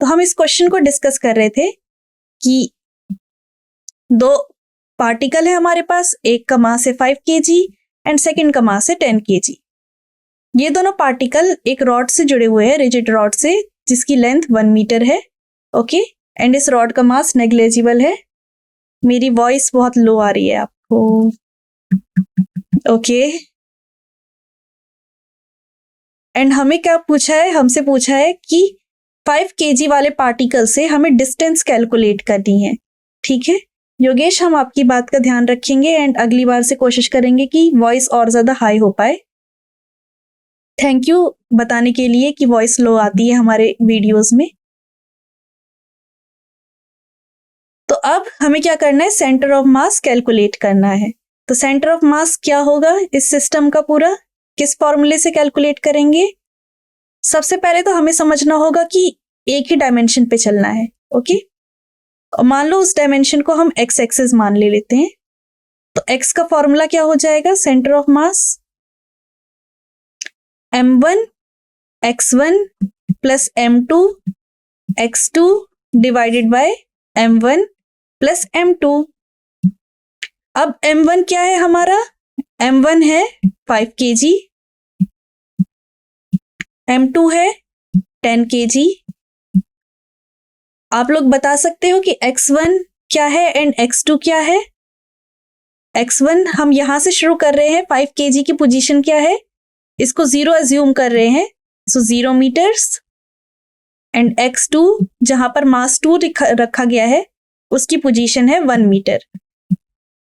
हम इस क्वेश्चन को डिस्कस कर रहे थे कि दो पार्टिकल है हमारे पास, एक का मास है 5 kg एंड सेकंड का मास है 10 kg। ये दोनों पार्टिकल एक रॉड से जुड़े हुए हैं, रिजिड रॉड से, जिसकी लेंथ 1 मीटर है। ओके, एंड इस रॉड का मास नेग्लिजिबल है। मेरी वॉइस बहुत लो आ रही है आपको। ओके, एंड हमें क्या पूछा है, हमसे पूछा है कि 5 kg वाले पार्टिकल से हमें डिस्टेंस कैलकुलेट करनी है। ठीक है योगेश, हम आपकी बात का ध्यान रखेंगे एंड अगली बार से कोशिश करेंगे कि वॉइस और ज्यादा हाई हो पाए। थैंक यू बताने के लिए कि वॉइस लो आती है हमारे वीडियोस में। तो अब हमें क्या करना है, सेंटर ऑफ मास कैलकुलेट करना है। तो सेंटर ऑफ मास क्या होगा इस सिस्टम का, पूरा किस फॉर्मूले से कैलकुलेट करेंगे। सबसे पहले तो हमें समझना होगा कि एक ही डायमेंशन पे चलना है। ओके, और मान लो उस डायमेंशन को हम एक्स एक्सिस मान ले लेते हैं। तो एक्स का फॉर्मूला क्या हो जाएगा, centre of mass m1 x1 plus m2 x2 divided by m1 plus m2। अब m1 क्या है हमारा, m1 है 5 kg, m2 है 10 kg। आप लोग बता सकते हो कि x1 क्या है एंड x2 क्या है। x1 हम यहां से शुरू कर रहे हैं, 5 kg की पोजीशन क्या है, इसको 0 अज्यूम कर रहे हैं, सो 0 मीटर्स। एंड x2 जहां पर मास 2 रखा गया है उसकी पोजीशन है 1 मीटर।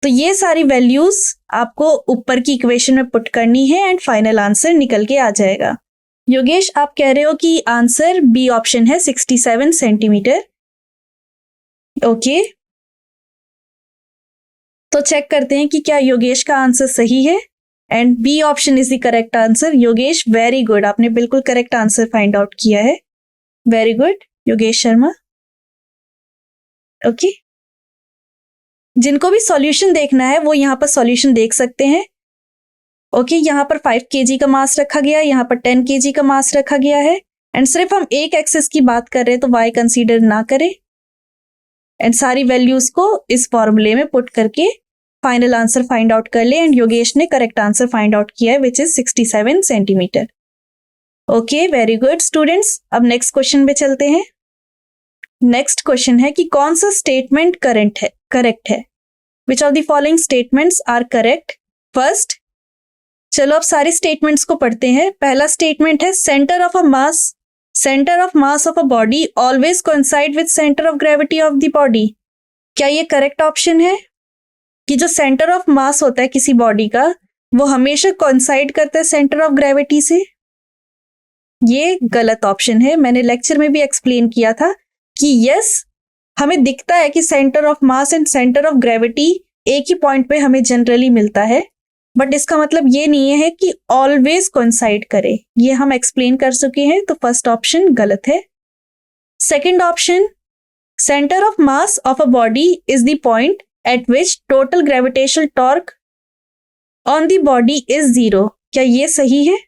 तो ये सारी वैल्यूज आपको ऊपर की इक्वेशन में पुट करनी है एंड फाइनल आंसर निकल के आ जाएगा। योगेश, आप कह रहे हो कि आंसर बी ऑप्शन है 67 सेंटीमीटर। ओके, तो चेक करते हैं कि क्या योगेश का आंसर सही है and B option is the correct answer. Yogesh, very good, आपने बिल्कुल करेक्ट आंसर फाइंड आउट किया है। Very good Yogesh Sharma. Okay, जिनको भी सॉल्यूशन देखना है वो यहाँ पर सॉल्यूशन देख सकते हैं। ओके, यहाँ पर 5 kg का मास रखा गया, यहाँ पर 10 kg का मास रखा गया है एंड सिर्फ हम एक एक्सिस की बात कर रहे हैं तो y कंसीडर ना करें एंड सारी वैल्यूज को इस फॉर्मूले में पुट करके फाइनल आंसर फाइंड आउट कर ले। एंड योगेश ने करेक्ट आंसर फाइंड आउट किया है which is 67 centimetre. Okay, very good students. अब नेक्स्ट क्वेश्चन पे चलते हैं। नेक्स्ट क्वेश्चन है कि कौन सा स्टेटमेंट करेक्ट है। Which of the following statements are correct. First, चलो अब सारे स्टेटमेंट्स को पढ़ते हैं। पहला स्टेटमेंट है centre of mass of a body always coincide with centre of gravity of the body. क्या ये करेक्ट ऑप्शन है कि जो सेंटर ऑफ मास होता है किसी बॉडी का वो हमेशा कोइंसाइड करता है सेंटर ऑफ ग्रेविटी से। ये गलत ऑप्शन है। मैंने लेक्चर में भी एक्सप्लेन किया था कि यस, हमें दिखता है कि centre of mass and centre of gravity एक ही पॉइंट पे हमें जनरली मिलता है, बट इसका मतलब ये नहीं है कि ऑलवेज कोइंसाइड करे। ये हम एक्सप्लेन कर चुके हैं, तो फर्स्ट ऑप्शन गलत है। Second option, centre of mass of a body is the point at which total gravitational torque on the body is 0। क्या ये सही है।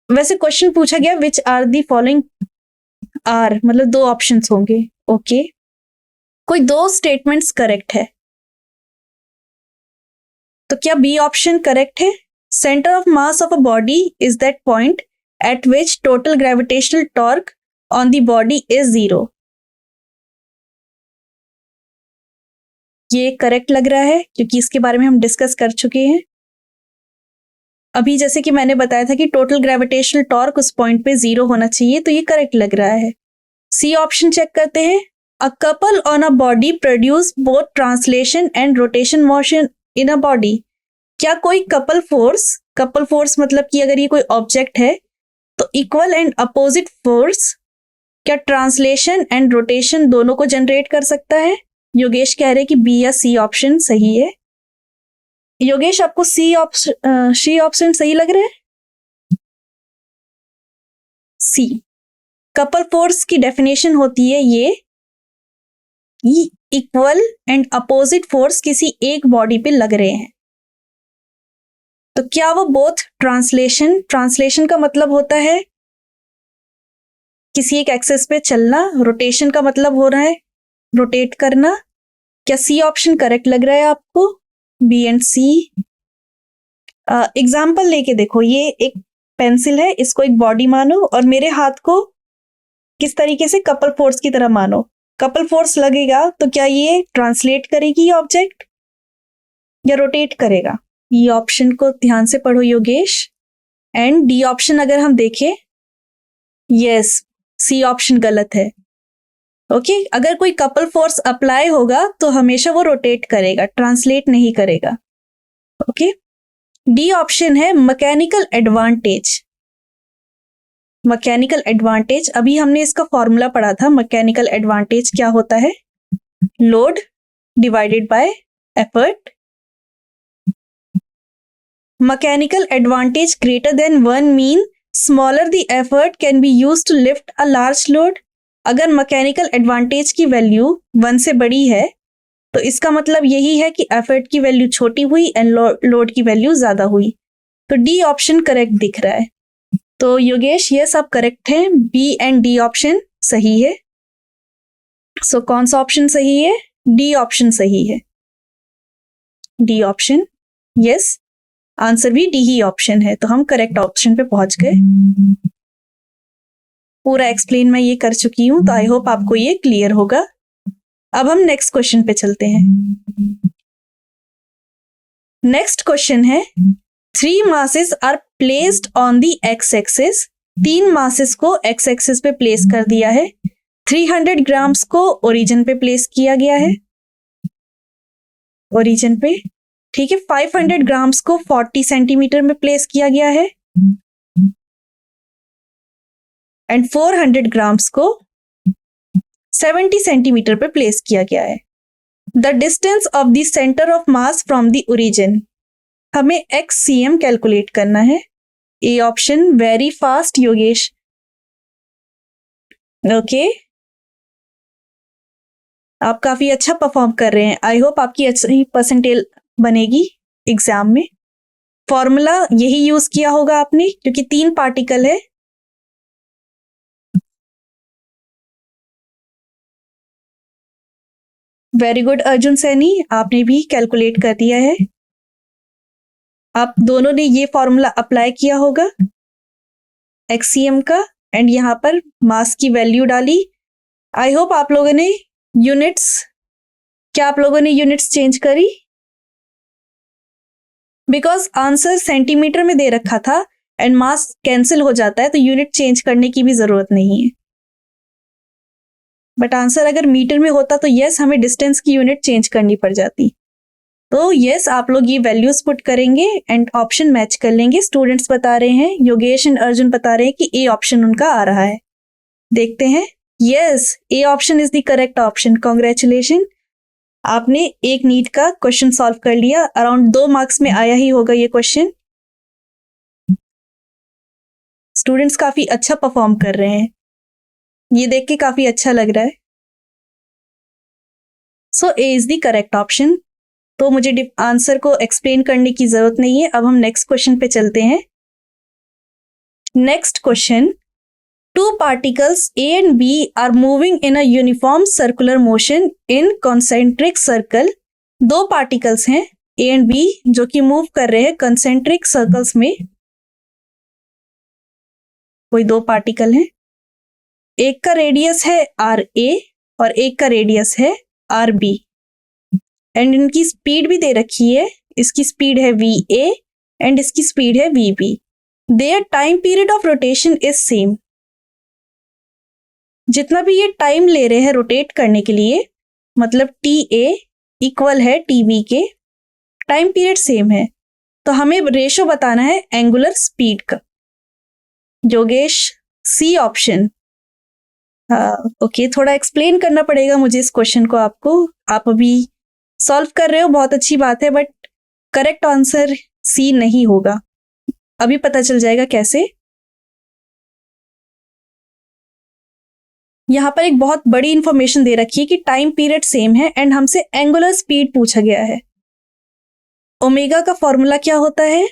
वैसे क्वेश्चन पूछा गया which are the following are, मतलब दो ऑप्शंस होंगे। ओके, कोई दो स्टेटमेंट्स करेक्ट है, तो क्या बी ऑप्शन करेक्ट है। Centre of mass of a body is that point at which total gravitational torque on the body is 0। ये करेक्ट लग रहा है क्योंकि इसके बारे में हम डिस्कस कर चुके हैं अभी। जैसे कि मैंने बताया था कि टोटल ग्रेविटेशनल टॉर्क उस पॉइंट पे 0 होना चाहिए, तो ये करेक्ट लग रहा है। सी ऑप्शन चेक करते हैं। A couple on a body produce both translation and rotation motion in a body. क्या कोई कपल फोर्स मतलब कि अगर ये कोई ऑब्जेक्ट है तो इक्वल एंड अपोजिट फोर्स क्या ट्रांसलेशन एंड रोटेशन दोनों को जनरेट कर सकता है। योगेश कह रहे कि बी या सी ऑप्शन सही है। योगेश, आपको सी ऑप्शन सही लग रहा है। सी, कपल फोर्स की डेफिनेशन होती है ये इक्वल एंड अपोजिट फोर्स किसी एक बॉडी पे लग रहे हैं, तो क्या वो बोथ ट्रांसलेशन का मतलब होता है किसी एक एक्सेस पे चलना, रोटेशन का मतलब हो रहा है रोटेट करना। क्या सी ऑप्शन करेक्ट लग रहा है आपको? B and C. एग्जाम्पल लेके देखो, ये एक पेंसिल है, इसको एक बॉडी मानो और मेरे हाथ को किस तरीके से कपल फोर्स की तरह मानो। कपल फोर्स लगेगा तो क्या ये ट्रांसलेट करेगी ये ऑब्जेक्ट या रोटेट करेगा? ये ऑप्शन को ध्यान से पढ़ो योगेश। एंड डी ऑप्शन अगर हम देखें, यस, सी ऑप्शन गलत है। ओके, अगर कोई कपल फोर्स अप्लाई होगा तो हमेशा वो रोटेट करेगा, ट्रांसलेट नहीं करेगा। ओके, डी ऑप्शन है मैकेनिकल एडवांटेज। मैकेनिकल एडवांटेज, अभी हमने इसका फॉर्मूला पढ़ा था। मैकेनिकल एडवांटेज क्या होता है? Load divided by effort. Mechanical advantage greater than 1 mean smaller the effort can be used to lift a large load. अगर मैकेनिकल एडवांटेज की वैल्यू 1 से बड़ी है तो इसका मतलब यही है कि एफर्ट की वैल्यू छोटी हुई एंड लोड की वैल्यू ज्यादा हुई। तो डी ऑप्शन करेक्ट दिख रहा है। तो योगेश ये सब करेक्ट है, बी एंड डी ऑप्शन सही है। सो कौन सा ऑप्शन सही है? डी ऑप्शन सही है। डी ऑप्शन, यस, आंसर भी डी ही ऑप्शन है। तो हम करेक्ट ऑप्शन पे पहुंच गए। पूरा एक्सप्लेन मैं ये कर चुकी हूं, तो आई होप आपको ये क्लियर होगा। अब हम नेक्स्ट क्वेश्चन पे चलते हैं। नेक्स्ट क्वेश्चन है 3 masses are placed on the X axis. 3 masses को एक्स एक्सिस पे प्लेस कर दिया है। 300 ग्राम्स को ओरिजिन पे प्लेस किया गया है, ओरिजिन पे, ठीक है। 500 ग्राम्स को 40 सेंटीमीटर में प्लेस किया गया है एंड 400 ग्राम्स को 70 सेंटीमीटर पे प्लेस किया गया है। The distance of the centre of mass from the origin, हमें एक्ससीएम कैलकुलेट करना है। A option, very fast Yogesh. Okay, आप काफी अच्छा परफॉर्म कर रहे हैं। आई होप आपकी अच्छी परसेंटेज बनेगी एग्जाम में। फॉर्मूला यही यूज किया होगा आपने, क्योंकि 3 पार्टिकल है। वेरी गुड अर्जुन सैनी, आपने भी कैलकुलेट कर दिया है। आप दोनों ने ये फॉर्मूला अप्लाई किया होगा एक्ससीएम का एंड यहां पर मास की वैल्यू डाली। आई होप आप लोगों ने यूनिट्स, क्या आप लोगों ने यूनिट्स चेंज करी? बिकॉज आंसर सेंटीमीटर में दे रखा था एंड मास कैंसिल हो जाता है, तो यूनिट चेंज करने की भी जरूरत नहीं है। बट आंसर अगर मीटर में होता तो यस, हमें डिस्टेंस की यूनिट चेंज करनी पड़ जाती। तो यस, आप लोग ये वैल्यूज पुट करेंगे एंड ऑप्शन मैच कर लेंगे। स्टूडेंट्स बता रहे हैं, योगेश एंड अर्जुन बता रहे हैं कि ए ऑप्शन उनका आ रहा है। देखते हैं। Yes, A option is the correct option. Congratulation, आपने एक नीट का क्वेश्चन सॉल्व कर लिया। अराउंड 2 मार्क्स में आया ही होगा ये क्वेश्चन। स्टूडेंट्स काफी अच्छा परफॉर्म कर रहे हैं, ये देख के काफी अच्छा लग रहा है। सो ए इज द करेक्ट ऑप्शन। तो मुझे आंसर को एक्सप्लेन करने की जरूरत नहीं है। अब हम नेक्स्ट क्वेश्चन पे चलते हैं। Next question, 2 particles A and B are moving in a uniform circular motion in concentric circle। 2 particles हैं A and B जो कि मूव कर रहे हैं concentric circles में। कोई 2 पार्टिकल हैं, एक का रेडियस है RA और एक का रेडियस है RB एंड इनकी स्पीड भी दे रखी है। इसकी स्पीड है VA एंड इसकी स्पीड है VB। Their time period of rotation is same. जितना भी ये टाइम ले रहे हैं रोटेट करने के लिए, मतलब TA इक्वल है TB के, टाइम पीरियड सेम है। तो हमें रेशो बताना है एंगुलर स्पीड का। Yogesh, C option. ओके, थोड़ा एक्सप्लेन करना पड़ेगा मुझे इस क्वेश्चन को आपको। आप अभी सॉल्व कर रहे हो, बहुत अच्छी बात है, बट करेक्ट आंसर सी नहीं होगा। अभी पता चल जाएगा कैसे। यहां पर एक बहुत बड़ी इंफॉर्मेशन दे रखी है कि टाइम पीरियड सेम है एंड हमसे एंगुलर स्पीड पूछा गया है। ओमेगा का फॉर्मूला क्या होता है?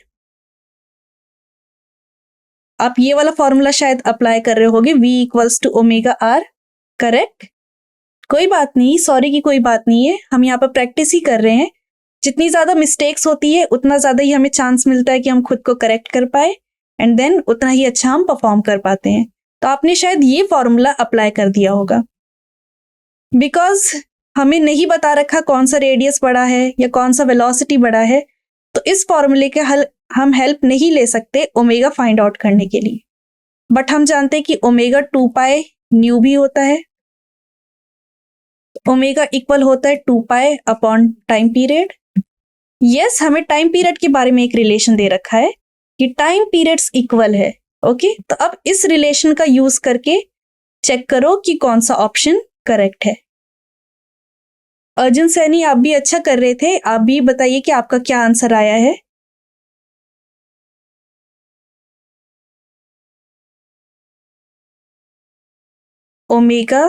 आप ये वाला फॉर्मूला शायद अप्लाई कर रहे होगे, v equals to omega r, correct? कोई बात नहीं, सॉरी की कोई बात नहीं है, हम यहाँ पर प्रैक्टिस ही कर रहे हैं। जितनी ज्यादा मिस्टेक्स होती है उतना ज्यादा ही हमें चांस मिलता है कि हम खुद को करेक्ट कर पाए, एंड देन उतना ही अच्छा हम परफॉर्म कर पाते हैं। तो आपने शायद ये फॉर्मूला अप्लाई कर दिया होगा। बिकॉज हमें नहीं बता रखा कौन सा रेडियस बड़ा है या कौन सा वेलोसिटी बड़ा है, तो इस फॉर्मूले के हम हेल्प नहीं ले सकते ओमेगा फाइंड आउट करने के लिए। बट हम जानते हैं कि ओमेगा 2 पाई न्यू भी होता है, ओमेगा इक्वल होता है 2 pi upon time period. Yes, हमें टाइम पीरियड के बारे में एक रिलेशन दे रखा है कि टाइम पीरियड्स इक्वल है। ओके, तो अब इस रिलेशन का यूज करके चेक करो कि कौन सा ऑप्शन करेक्ट है। अर्जुन सैनी, आप भी अच्छा कर रहे थे, आप भी बताइए कि आपका क्या आंसर आया है। Omega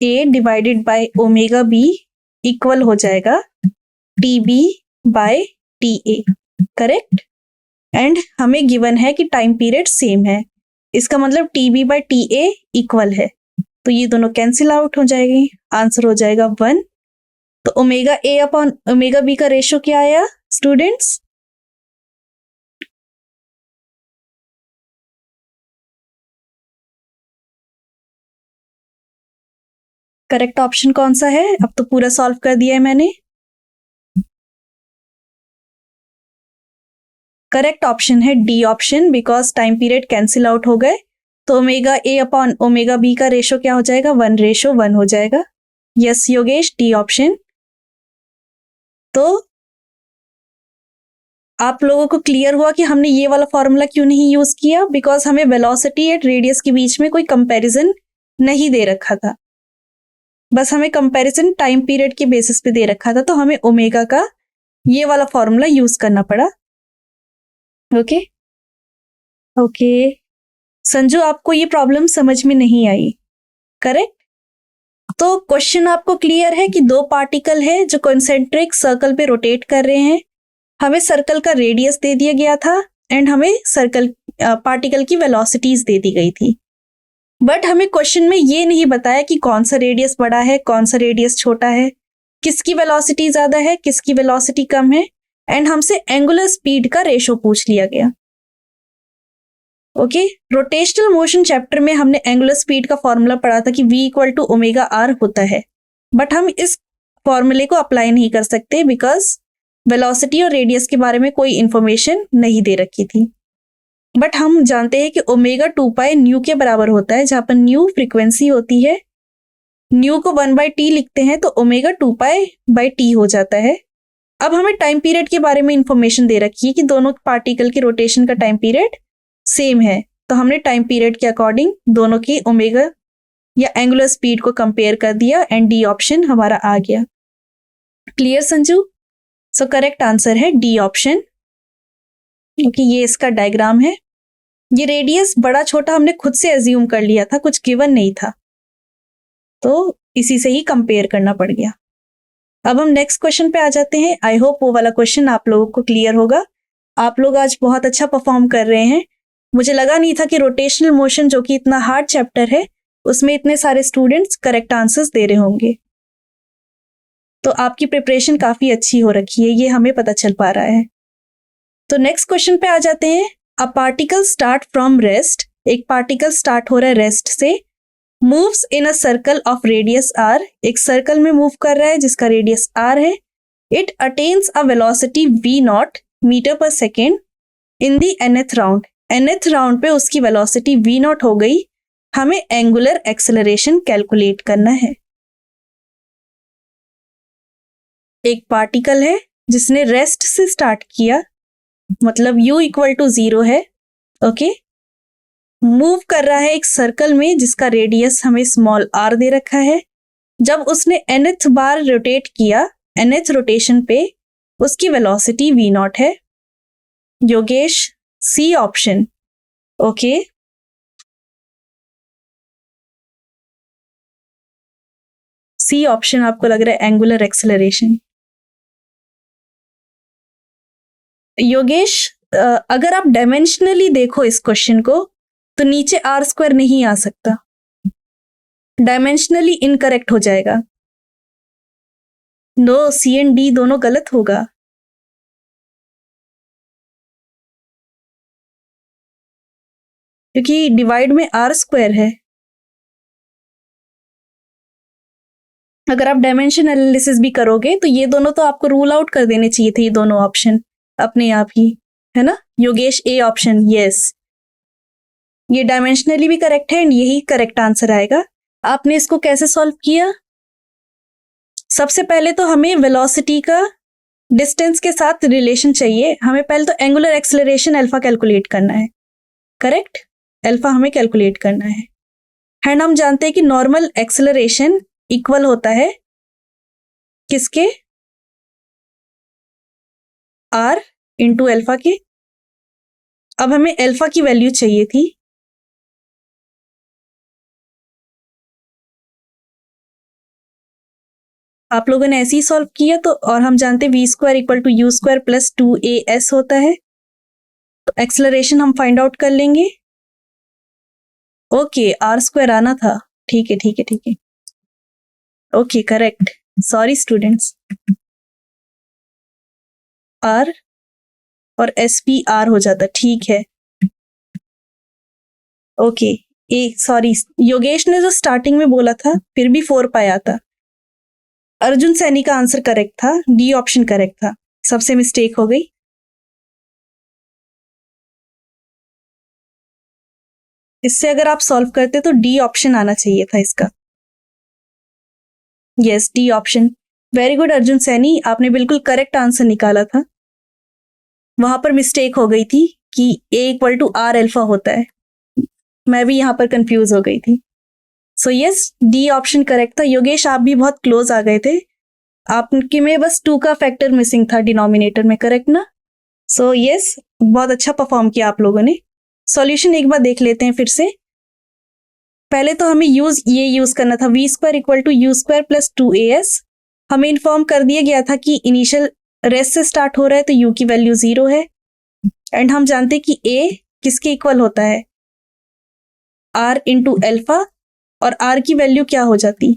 A divided by omega B equal हो जाएगा T B by T A, correct? And हमें गिवन है कि टाइम पीरियड सेम है, इसका मतलब T B by T A equal है, तो ये दोनों कैंसिल आउट हो जाएगी, आंसर हो जाएगा 1। तो omega A upon omega B का रेशो क्या आया स्टूडेंट्स? करेक्ट ऑप्शन कौन सा है? अब तो पूरा सॉल्व कर दिया है मैंने। करेक्ट ऑप्शन है D option, because time period cancel out हो गए, तो omega A upon omega B का रेशो क्या हो जाएगा? 1:1 हो जाएगा। Yes Yogesh, D option. तो आप लोगों को क्लियर हुआ कि हमने ये वाला फॉर्मूला क्यों नहीं यूज किया? बिकॉज हमें वेलोसिटी एंड रेडियस के बीच में कोई कंपैरिजन नहीं दे रखा था, बस हमें कंपैरिजन टाइम पीरियड के बेसिस पे दे रखा था, तो हमें ओमेगा का ये वाला फॉर्मूला यूज करना पड़ा। ओके ओके संजू, आपको ये प्रॉब्लम समझ में नहीं आई, करेक्ट? तो क्वेश्चन आपको क्लियर है कि दो पार्टिकल है जो कॉन्सेंट्रिक सर्कल पे रोटेट कर रहे हैं, हमें सर्कल का रेडियस दे दिया गया था एंड हमें सर्कल पार्टिकल की वेलोसिटीज दे दी गई थी, बट हमें क्वेश्चन में ये नहीं बताया कि कौन सा रेडियस बड़ा है कौन सा रेडियस छोटा है, किसकी वेलोसिटी ज्यादा है किसकी वेलोसिटी कम है, एंड हमसे एंगुलर स्पीड का रेशो पूछ लिया गया। ओके, रोटेशनल मोशन चैप्टर में हमने एंगुलर स्पीड का फॉर्मूला पढ़ा था कि v equal to omega r होता है, बट हम इस फॉर्मूले को अप्लाई नहीं कर सकते बिकॉज वेलोसिटी और रेडियस के बारे में कोई इंफॉर्मेशन नहीं दे रखी थी। बट हम जानते हैं कि ओमेगा 2 पाई न्यू के बराबर होता है, जहां पर न्यू फ्रीक्वेंसी होती है, न्यू को 1/t लिखते हैं तो ओमेगा 2 पाई बाई टी हो जाता है। अब हमें टाइम पीरियड के बारे में इंफॉर्मेशन दे रखी है कि दोनों पार्टिकल के रोटेशन का टाइम पीरियड सेम है, तो हमने टाइम पीरियड के अकॉर्डिंग दोनों की ओमेगा या एंगुलर स्पीड को कंपेयर कर दिया एंड डी ऑप्शन हमारा आ गया। Clear Sanju? So correct answer है डी ऑप्शन। ओके, ये इसका डायग्राम है। ये रेडियस बड़ा छोटा हमने खुद से एज्यूम कर लिया था, कुछ गिवन नहीं था, तो इसी से ही कंपेयर करना पड़ गया। अब हम नेक्स्ट क्वेश्चन पे आ जाते हैं। आई होप वो वाला क्वेश्चन आप लोगों को क्लियर होगा। आप लोग आज बहुत अच्छा परफॉर्म कर रहे हैं। मुझे लगा नहीं था कि रोटेशनल मोशन जो कि इतना हार्ड चैप्टर है उसमें इतने सारे स्टूडेंट्स करेक्ट आंसर्स दे रहे होंगे, तो आपकी प्रिपरेशन काफी अच्छी हो रखी है, ये हमें पता चल पा रहा है। तो नेक्स्ट क्वेश्चन पे आ जाते हैं। A particle start from rest, एक पार्टिकल स्टार्ट हो रहा है रेस्ट से, moves in a circle of radius r, एक सर्कल में मूव कर रहा है जिसका रेडियस आर है। It attains a velocity v naught metre per second in the nth round, nth round पे उसकी वेलोसिटी v नॉट हो गई। हमें एंगुलर एक्सेलरेशन कैलकुलेट करना है। एक पार्टिकल है जिसने रेस्ट से स्टार्ट किया, मतलब u इक्वल टू 0 है। ओके, मूव कर रहा है एक सर्कल में जिसका रेडियस हमें स्मॉल r दे रखा है। जब उसने nth बार रोटेट किया, nth रोटेशन पे उसकी वेलोसिटी v नॉट है। Yogesh, C option. Okay, C option आपको लग रहा है एंगुलर एक्सेलरेशन। योगेश, अगर आप डायमेंशनली देखो इस क्वेश्चन को तो नीचे आर स्क्वायर नहीं आ सकता, डायमेंशनली इनकरेक्ट हो जाएगा। नो, सी एंड डी दोनों गलत होगा। क्योंकि डिवाइड में आर स्क्वायर है। अगर आप डायमेंशन एनालिसिस भी करोगे तो ये दोनों तो आपको रूल आउट कर देने चाहिए थे, ये दोनों ऑप्शन अपने आप ही, है ना योगेश? ए ऑप्शन, यस, ये डायमेंशनली भी करेक्ट है एंड यही करेक्ट आंसर आएगा। आपने इसको कैसे सॉल्व किया? सबसे पहले तो हमें वेलोसिटी का डिस्टेंस के साथ रिलेशन चाहिए। हमें पहले तो एंगुलर एक्सेलरेशन अल्फा कैलकुलेट करना है, करेक्ट? अल्फा हमें कैलकुलेट करना है एंड हम जानते हैं कि नॉर्मल एक्सेलरेशन इक्वल होता है किसके? आर इंटू अल्फा के। अब हमें अल्फा की वैल्यू चाहिए थी, आप लोगों ने ऐसे ही सॉल्व किया तो, और हम जानते हैं v square equal to u square plus 2as होता है। तो एक्सेलरेशन हम फाइंड आउट कर लेंगे। ओके, आर स्क्वायर आना था, ठीक है ठीक है ठीक है, okay correct, sorry students. R और एस पी आर हो जाता, ठीक है ओके। ए सॉरी, योगेश ने जो स्टार्टिंग में बोला था फिर भी 4 पाया था। अर्जुन सैनी का आंसर करेक्ट था, डी ऑप्शन करेक्ट था, सबसे मिस्टेक हो गई। इससे अगर आप सॉल्व करते तो डी ऑप्शन आना चाहिए था इसका। Yes, D option, very good Arjun Saini, आपने बिल्कुल करेक्ट आंसर निकाला था। वहां पर मिस्टेक हो गई थी कि ए इक्वल टू आर अल्फा होता है, मैं भी यहां पर कंफ्यूज हो गई थी। So yes, D option correct था। योगेश आप भी बहुत क्लोज आ गए थे, आपके में बस 2 का फैक्टर मिसिंग था डिनोमिनेटर में, करेक्ट ना? सो यस, बहुत अच्छा परफॉर्म किया आप लोगों ने। सॉल्यूशन एक बार देख लेते हैं फिर से। पहले तो हमें यूज करना था v square equal to u square plus 2as। हमें इन्फॉर्म कर दिया गया था कि इनिशियल रेस्ट से स्टार्ट हो रहा है तो u की वैल्यू 0 है एंड हम जानते हैं कि a किसके इक्वल होता है? r इंटू एल्फा, और r की वैल्यू क्या हो जाती?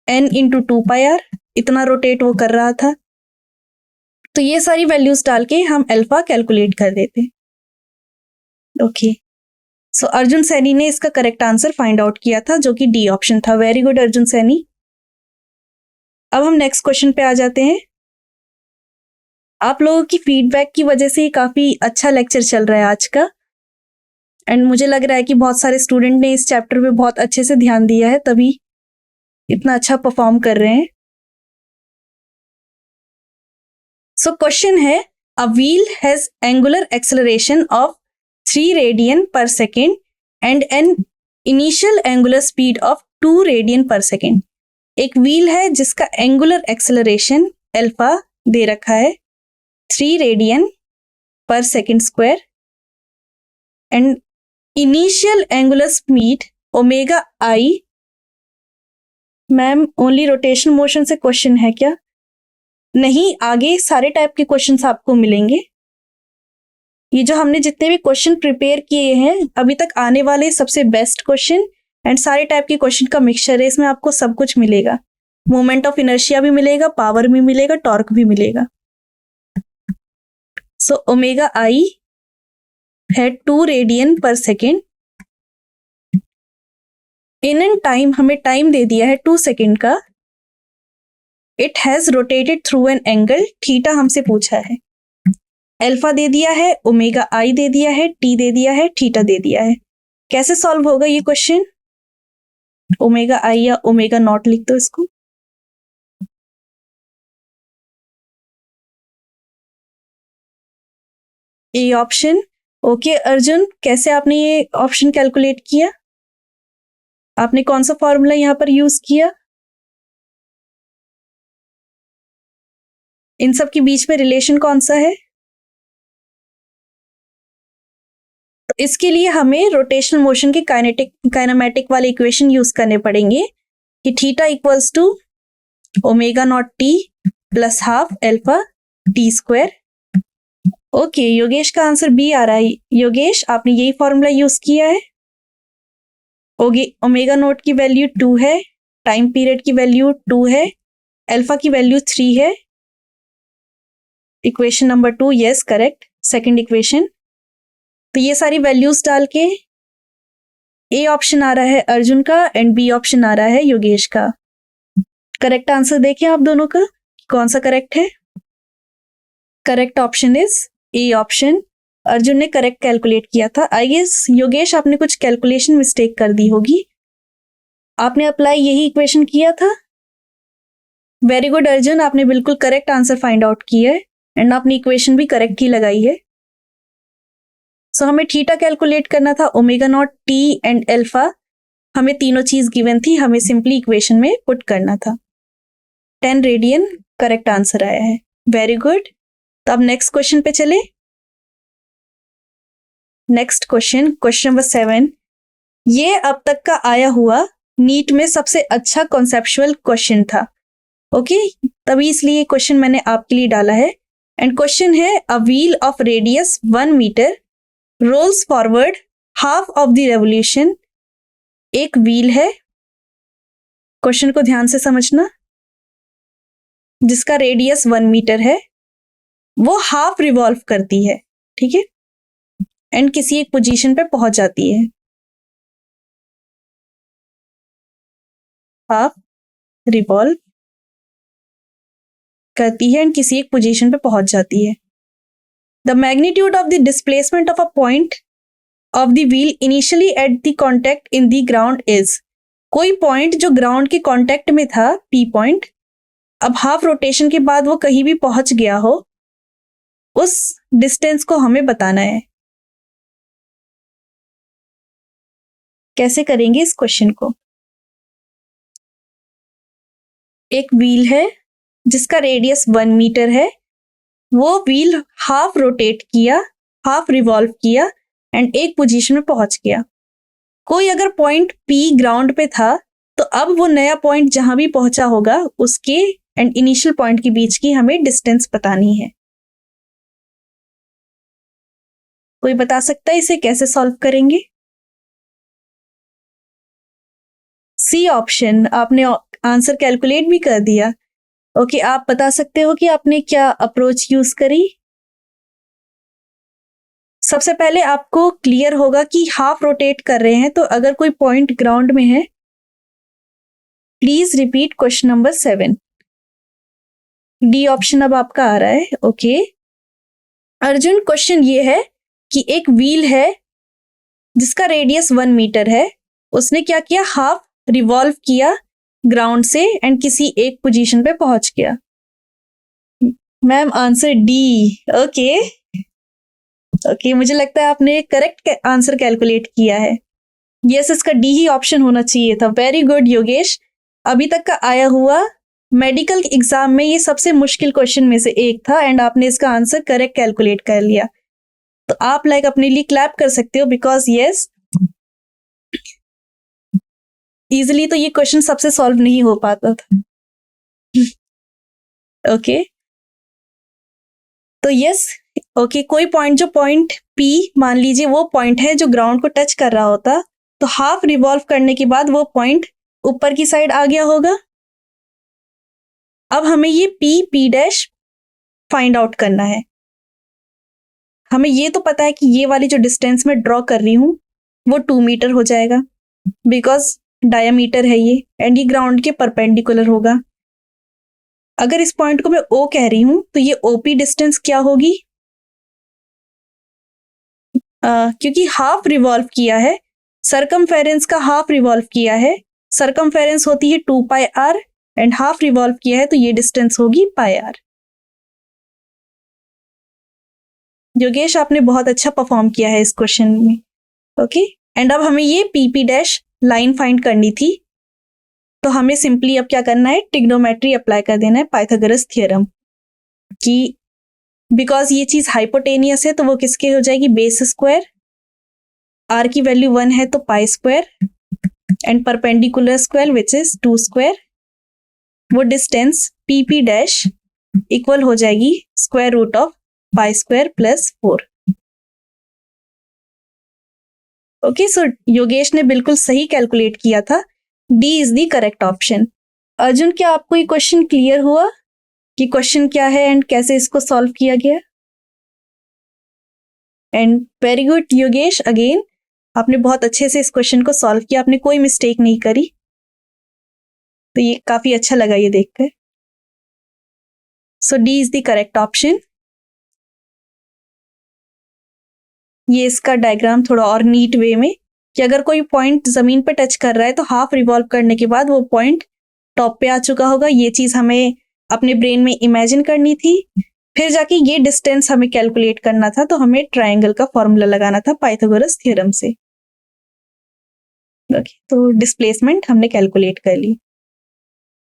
n इंटू 2πr, इतना रोटेट वो कर रहा था। तो ये सारी वैल्यूज डाल के हम अल्फा कैलकुलेट कर देते। ओके, सो अर्जुन सैनी ने इसका करेक्ट आंसर फाइंड आउट किया था जो कि डी ऑप्शन था। Very good Arjun Saini. अब हम नेक्स्ट क्वेश्चन पे आ जाते हैं। आप लोगों की फीडबैक की वजह से काफी अच्छा लेक्चर चल रहा है आज का एंड मुझे लग रहा है कि बहुत सारे स्टूडेंट ने इस चैप्टर पे बहुत अच्छे से ध्यान दिया है, तभी इतना अच्छा परफॉर्म कर रहे हैं। सो क्वेश्चन है, a wheel has angular acceleration of 3 radian per second and an initial angular speed of 2 radian per second. एक व्हील है जिसका एंगुलर एक्सेलरेशन अल्फा दे रखा है 3 radian per second square and initial angular speed omega I. Ma'am only rotation motion से question है क्या? नहीं, आगे सारे टाइप के क्वेश्चंस आपको मिलेंगे। ये जो हमने जितने भी क्वेश्चन प्रिपेयर किए हैं अभी तक आने वाले सबसे बेस्ट क्वेश्चन एंड सारे टाइप के क्वेश्चन का मिक्सचर है, इसमें आपको सब कुछ मिलेगा। मोमेंट ऑफ इनर्शिया भी मिलेगा, पावर भी मिलेगा, टॉर्क भी मिलेगा। सो ओमेगा आई है 2 radian per second. In and time हमें टाइम दे दिया है 2 सेकेंड का। It has rotated through an angle theta हमसे पूछा है। अल्फा दे दिया है, ओमेगा आई दे दिया है, टी दे दिया है, थीटा दे दिया है। कैसे सॉल्व होगा ये क्वेश्चन? ओमेगा आई या ओमेगा नॉट लिख दो इसको। ए ऑप्शन, ओके अर्जुन, कैसे आपने ये ऑप्शन कैलकुलेट किया? आपने कौन सा फॉर्मूला यहां पर यूज किया? इन सब के बीच में रिलेशन कौन सा है? तो इसके लिए हमें रोटेशनल मोशन के काइनेमेटिक वाले इक्वेशन यूज करने पड़ेंगे कि theta equals to omega naught t plus half alpha t square okay, Yogesh का आंसर बी आ रहा है। योगेश, आपने यही फॉर्मूला यूज किया है। ओमेगा नोट की वैल्यू 2 है, टाइम पीरियड की वैल्यू 2 है, अल्फा की वैल्यू 3 है। Equation number 2, yes correct, second equation. तो ये सारी वैल्यूज डाल के ए ऑप्शन आ रहा है अर्जुन का एंड बी ऑप्शन आ रहा है योगेश का। करेक्ट आंसर देखिए आप दोनों का, कौन सा करेक्ट है। Correct option is A option. Arjun ने करेक्ट कैलकुलेट किया था। आई गेस योगेश आपने कुछ कैलकुलेशन मिस्टेक कर दी होगी, आपने अप्लाई यही इक्वेशन किया था। वेरी गुड अर्जुन, आपने बिल्कुल करेक्ट आंसर फाइंड आउट किया है एंड आपने इक्वेशन भी करेक्ट ही लगाई है। सो हमें थीटा कैलकुलेट करना था, omega naught, T and alpha, हमें तीनों चीज गिवन थी, हमें सिंपली इक्वेशन में पुट करना था। 10 रेडियन करेक्ट आंसर आया है। Very good. तो अब नेक्स्ट क्वेश्चन पे चले। Next question, question number 7। ये अब तक का आया हुआ नीट में सबसे अच्छा कॉन्सेप्चुअल क्वेश्चन था। ओके, तभी इसलिए क्वेश्चन मैंने आपके लिए डाला है। एंड क्वेश्चन है, a wheel of radius 1 metre rolls forward half of the revolution. एक व्हील है, क्वेश्चन को ध्यान से समझना, जिसका रेडियस 1 मीटर है, वो हाफ रिवॉल्व करती है, ठीक है, एंड किसी एक पोजीशन पे पहुंच जाती है। हाफ रिवॉल्व करती है एंड किसी एक पोजीशन पे पहुंच जाती है। The magnitude of the displacement of a point of the wheel initially at the contact in the ground is. कोई पॉइंट जो ग्राउंड के कॉन्टेक्ट में था, पी पॉइंट, अब हाफ रोटेशन के बाद वो कहीं भी पहुंच गया हो, उस डिस्टेंस को हमें बताना है। कैसे करेंगे इस क्वेश्चन को। एक व्हील है जिसका रेडियस 1 मीटर है, वो व्हील हाफ रोटेट किया, हाफ रिवॉल्व किया एंड एक पोजीशन में पहुंच गया। कोई अगर पॉइंट पी ग्राउंड पे था, तो अब वो नया पॉइंट जहां भी पहुंचा होगा उसके एंड इनिशियल पॉइंट के बीच की हमें डिस्टेंस बतानी है। कोई बता सकता है इसे कैसे सॉल्व करेंगे। सी ऑप्शन, आपने आंसर कैलकुलेट भी कर दिया। ओके, आप बता सकते हो कि आपने क्या अप्रोच यूज करी। सबसे पहले आपको क्लियर होगा कि हाफ रोटेट कर रहे हैं, तो अगर कोई पॉइंट ग्राउंड में है, please repeat question number 7। D option अब आपका आ रहा है। ओके अर्जुन, क्वेश्चन ये है कि एक व्हील है जिसका रेडियस 1 मीटर है, उसने क्या किया, हाफ रिवॉल्व किया ग्राउंड से एंड किसी एक पोजीशन पे पहुंच गया। Ma'am answer D. Okay okay, मुझे लगता है आपने करेक्ट आंसर कैलकुलेट किया है। यस, इसका डी ही ऑप्शन होना चाहिए था। वेरी गुड योगेश, अभी तक का आया हुआ मेडिकल एग्जाम में ये सबसे मुश्किल क्वेश्चन में से एक था एंड आपने इसका आंसर करेक्ट कैलकुलेट कर लिया। तो आप लाइक अपने लिए क्लैप कर सकते हो, बिकॉज यस, इजिली तो ये क्वेश्चन सबसे सॉल्व नहीं हो पाता था। ओके तो यस, ओके कोई पॉइंट, जो पॉइंट पी मान लीजिए वो पॉइंट है जो ग्राउंड को टच कर रहा होता, तो हाफ रिवॉल्व करने के बाद वो पॉइंट ऊपर की साइड आ गया होगा। अब हमें ये पी डैश फाइंड आउट करना है। हमें ये तो पता है कि ये वाली जो डिस्टेंस में ड्रॉ कर रही हूं वो 2 मीटर हो जाएगा, बिकॉज डायमीटर है ये एंड ये ग्राउंड के परपेंडिकुलर होगा। अगर इस पॉइंट को मैं ओ कह रही हूं, तो ये ओपी डिस्टेंस क्या होगी, क्योंकि हाफ रिवॉल्व किया है, सरकमफेरेंस का हाफ रिवॉल्व किया है, सरकमफेरेंस होती है 2 पाई आर एंड हाफ रिवॉल्व किया है, तो ये डिस्टेंस होगी पाई आर। योगेश, आपने बहुत अच्छा परफॉर्म किया है इस क्वेश्चन में। ओके एंड अब हमें ये पी डैश लाइन फाइंड करनी थी, तो हमें सिंपली अब क्या करना है, ट्रिग्नोमेट्री अप्लाई कर देना है, पाइथागोरस थ्योरम की। बिकॉज ये चीज हाइपोटेनियस है, तो वो किसके हो जाएगी, बेस स्क्वायर, आर की वैल्यू 1 है तो pi square and perpendicular square which is 2 square. वो डिस्टेंस पी डैश इक्वल हो जाएगी square root of pi square plus 4। Okay, so Yogesh ने बिल्कुल सही कैलकुलेट किया था। D is the correct option. Arjun, क्या आपको ये क्वेश्चन क्लियर हुआ कि क्वेश्चन क्या है एंड कैसे इसको सॉल्व किया गया? And very good Yogesh, again आपने बहुत अच्छे से इस क्वेश्चन को सॉल्व किया, आपने कोई मिस्टेक नहीं करी, तो ये काफी अच्छा लगा ये देखकर। So D is the correct option. ये इसका डायग्राम थोड़ा और नीट वे में, कि अगर कोई पॉइंट जमीन पे टच कर रहा है तो हाफ रिवॉल्व करने के बाद वो पॉइंट टॉप पे आ चुका होगा। ये चीज हमें अपने ब्रेन में इमेजिन करनी थी, फिर जाके ये डिस्टेंस हमें कैलकुलेट करना था, तो हमें ट्रायंगल का फॉर्मूला लगाना था पाइथागोरस थ्योरम से। ओके, तो डिस्प्लेसमेंट हमने कैलकुलेट कर ली।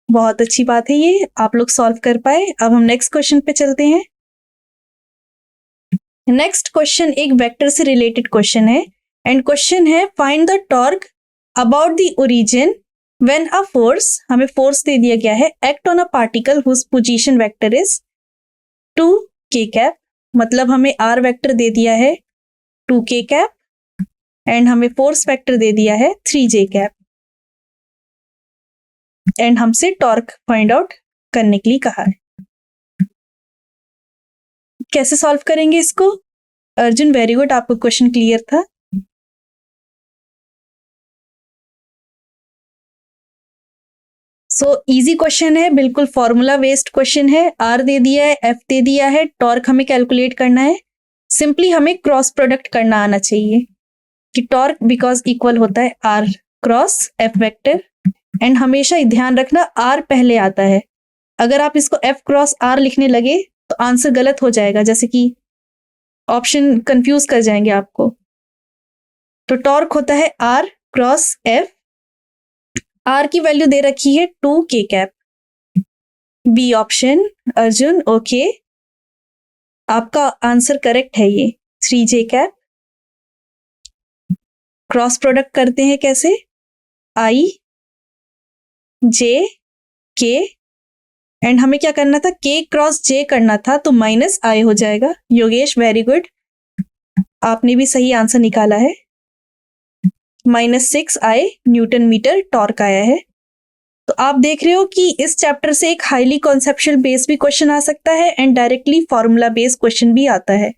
बहुत अच्छी बात है, ये आप लोग सॉल्व कर पाए। अब हम नेक्स्ट क्वेश्चन पे चलते हैं। नेक्स्ट क्वेश्चन एक वेक्टर से रिलेटेड क्वेश्चन है, एंड क्वेश्चन है find the torque about the origin when a force, हमें फोर्स दे दिया गया है, act on a particle whose position vector is 2k cap, मतलब हमें r वेक्टर दे दिया है 2k कैप एंड हमें फोर्स वेक्टर दे दिया है 3j कैप, एंड हमसे टॉर्क फाइंड आउट करने के लिए कहा है। कैसे सॉल्व करेंगे इसको? अर्जुन, वेरी गुड, आपको क्वेश्चन क्लियर था। सो इजी क्वेश्चन है, बिल्कुल फॉर्मूला बेस्ड क्वेश्चन है। आर दे दिया है, एफ दे दिया है, टॉर्क हमें कैलकुलेट करना है। सिंपली हमें क्रॉस प्रोडक्ट करना आना चाहिए कि टॉर्क बिकॉज इक्वल होता है r cross F vector, and हमेशा ध्यान रखना आर पहले आता है। अगर आप इसको एफ क्रॉस आर लिखने लगे तो आंसर गलत हो जाएगा, जैसे कि ऑप्शन कंफ्यूज कर जाएंगे आपको। तो टॉर्क होता है आर क्रॉस एफ, आर की वैल्यू दे रखी है 2k cap, B option. Arjun, okay, आपका आंसर करेक्ट है, ये 3j कैप। क्रॉस प्रोडक्ट करते हैं कैसे? आई जे के, एंड हमें क्या करना था, k क्रॉस j करना था, तो माइनस आई हो जाएगा। योगेश, वेरी गुड, आपने भी सही आंसर निकाला है। -6i न्यूटन मीटर टॉर्क आया है। तो आप देख रहे हो कि इस चैप्टर से एक हाईली कॉन्सेप्चुअल बेस भी क्वेश्चन आ सकता है and directly formula based question भी आता है।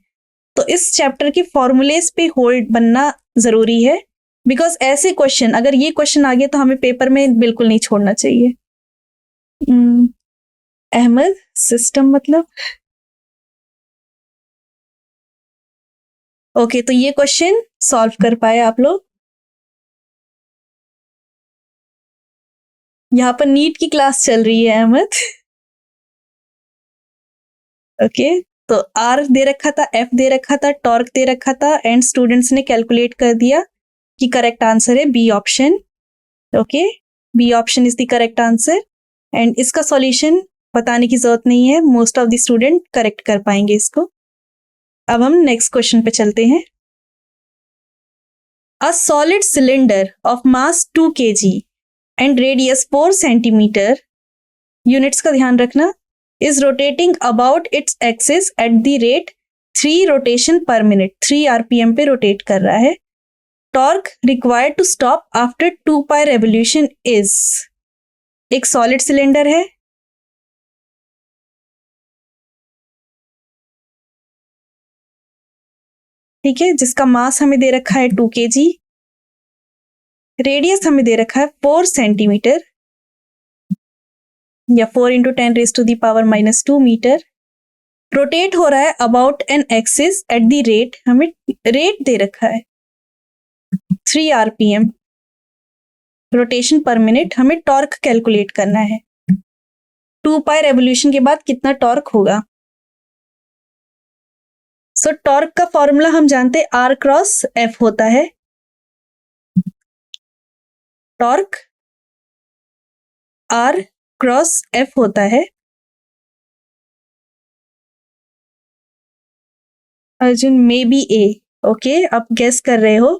तो इस चैप्टर के फॉर्मूलेस पे होल्ड बनना जरूरी है, बिकॉज ऐसे क्वेश्चन, अगर ये क्वेश्चन आ गया तो हमें पेपर में बिल्कुल नहीं छोड़ना चाहिए। अहमद, सिस्टम मतलब ओके, तो ये क्वेश्चन सॉल्व कर पाए आप लोग। यहाँ पर नीट की क्लास चल रही है अहमद। ओके, तो आर दे रखा था, एफ दे रखा था, टॉर्क दे रखा था, एंड स्टूडेंट्स ने कैलकुलेट कर दिया कि करेक्ट आंसर है B option. Okay, B option is the correct answer, and इसका सॉल्यूशन बताने की जरूरत नहीं है, most of the student correct कर पाएंगे इसको। अब हम नेक्स्ट क्वेश्चन पे चलते हैं। A solid cylinder of mass 2 kg and radius 4 centimetre, units का ध्यान रखना, is rotating about its axis at the rate 3 rotation per minute, 3 rpm पे रोटेट कर रहा है। Torque required to stop after 2 pi revolution is, एक solid cylinder है, ठीक है, जिसका मास हमें दे रखा है 2 kg, रेडियस हमें दे रखा है 4 सेंटीमीटर या 4 × 10⁻⁻² मीटर, रोटेट हो रहा है about an axis at the rate, हमें रेट दे रखा है 3 rpm रोटेशन पर मिनट। हमें टॉर्क कैलकुलेट करना है, 2 पाई रेवोल्यूशन के बाद कितना टॉर्क होगा। सो टॉर्क का फॉर्मूला हम जानते हैं, आर क्रॉस एफ होता है। टॉर्क आर क्रॉस एफ होता है। Arjun, may be A, okay, आप गेस कर रहे हो।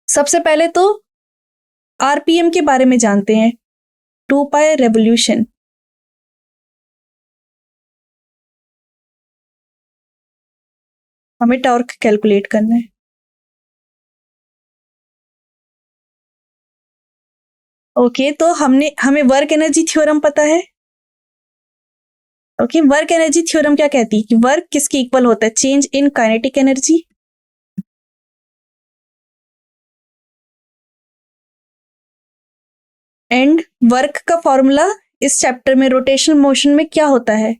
सबसे पहले तो आरपीएम के बारे में जानते हैं, 2 पाई रेवोल्यूशन। हमें टॉर्क कैलकुलेट करना है। ओके, तो हमें वर्क एनर्जी थ्योरम पता है। ओके, वर्क एनर्जी थ्योरम क्या कहती है कि वर्क किसके इक्वल होता है, change in kinetic energy. And work का फॉर्मूला इस चैप्टर में रोटेशनल मोशन में क्या होता है।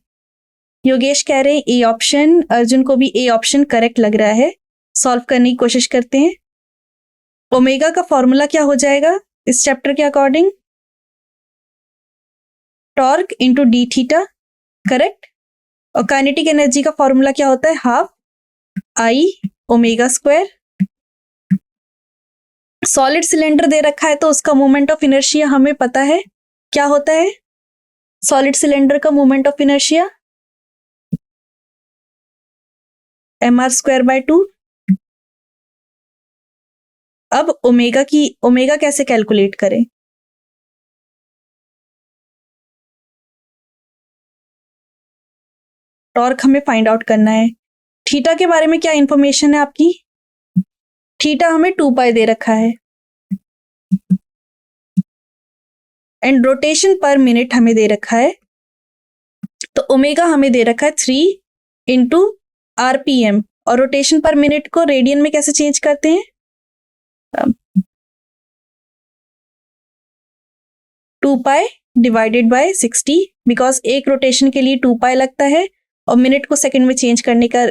योगेश कह रहे हैं ए ऑप्शन, अर्जुन को भी ए ऑप्शन करेक्ट लग रहा है। सॉल्व करने की कोशिश करते हैं। ओमेगा का फॉर्मूला क्या हो जाएगा इस चैप्टर के according, torque into d theta, correct. और काइनेटिक एनर्जी का फॉर्मूला क्या होता है, half I omega square. Solid cylinder दे रखा है तो उसका मोमेंट ऑफ इनर्शिया हमें पता है क्या होता है। सॉलिड सिलेंडर का मोमेंट ऑफ इनर्शिया mr²/2। अब ओमेगा कैसे कैलकुलेट करें। टॉर्क हमें फाइंड आउट करना है। थीटा के बारे में क्या इंफॉर्मेशन है आपकी, थीटा हमें 2π दे रखा है एंड रोटेशन पर मिनट हमें दे रखा है। तो ओमेगा हमें दे रखा है 3 × RPM, और रोटेशन पर मिनट को रेडियन में कैसे चेंज करते हैं, 2π / 60, बिकॉज एक रोटेशन के लिए 2π लगता है और मिनट को सेकंड में चेंज करने का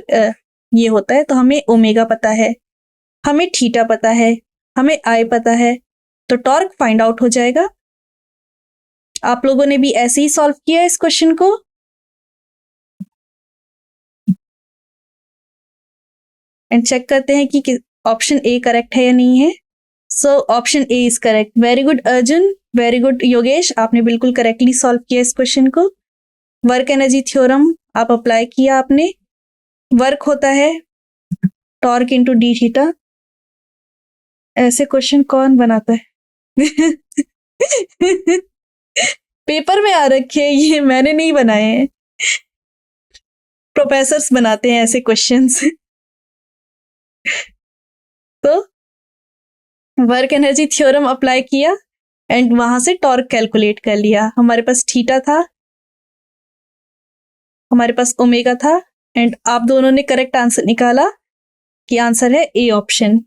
ये होता है। तो हमें ओमेगा पता है, हमें थीटा पता है, हमें आई पता है, तो टॉर्क फाइंड आउट हो जाएगा। आप लोगों ने भी ऐसे ही सॉल्व किया इस क्वेश्चन को। एंड चेक करते हैं कि ऑप्शन ए करेक्ट है या नहीं है। So option A is correct. Very good Arjun, very good Yogesh, आपने बिल्कुल करेक्टली सॉल्व किया इस क्वेश्चन को। वर्क एनर्जी थ्योरम आप अप्लाई किया आपने। वर्क होता है टॉर्क इंटू डी थीटा। ऐसे क्वेश्चन कौन बनाता है पेपर में आ रखे, ये मैंने नहीं बनाए हैं, प्रोफेसर्स बनाते हैं ऐसे क्वेश्चंस तो वर्क एनर्जी थ्योरम अप्लाई किया एंड वहां से टॉर्क कैलकुलेट कर लिया। हमारे पास थीटा था, हमारे पास ओमेगा था, एंड आप दोनों ने करेक्ट आंसर निकाला कि आंसर है ए ऑप्शन।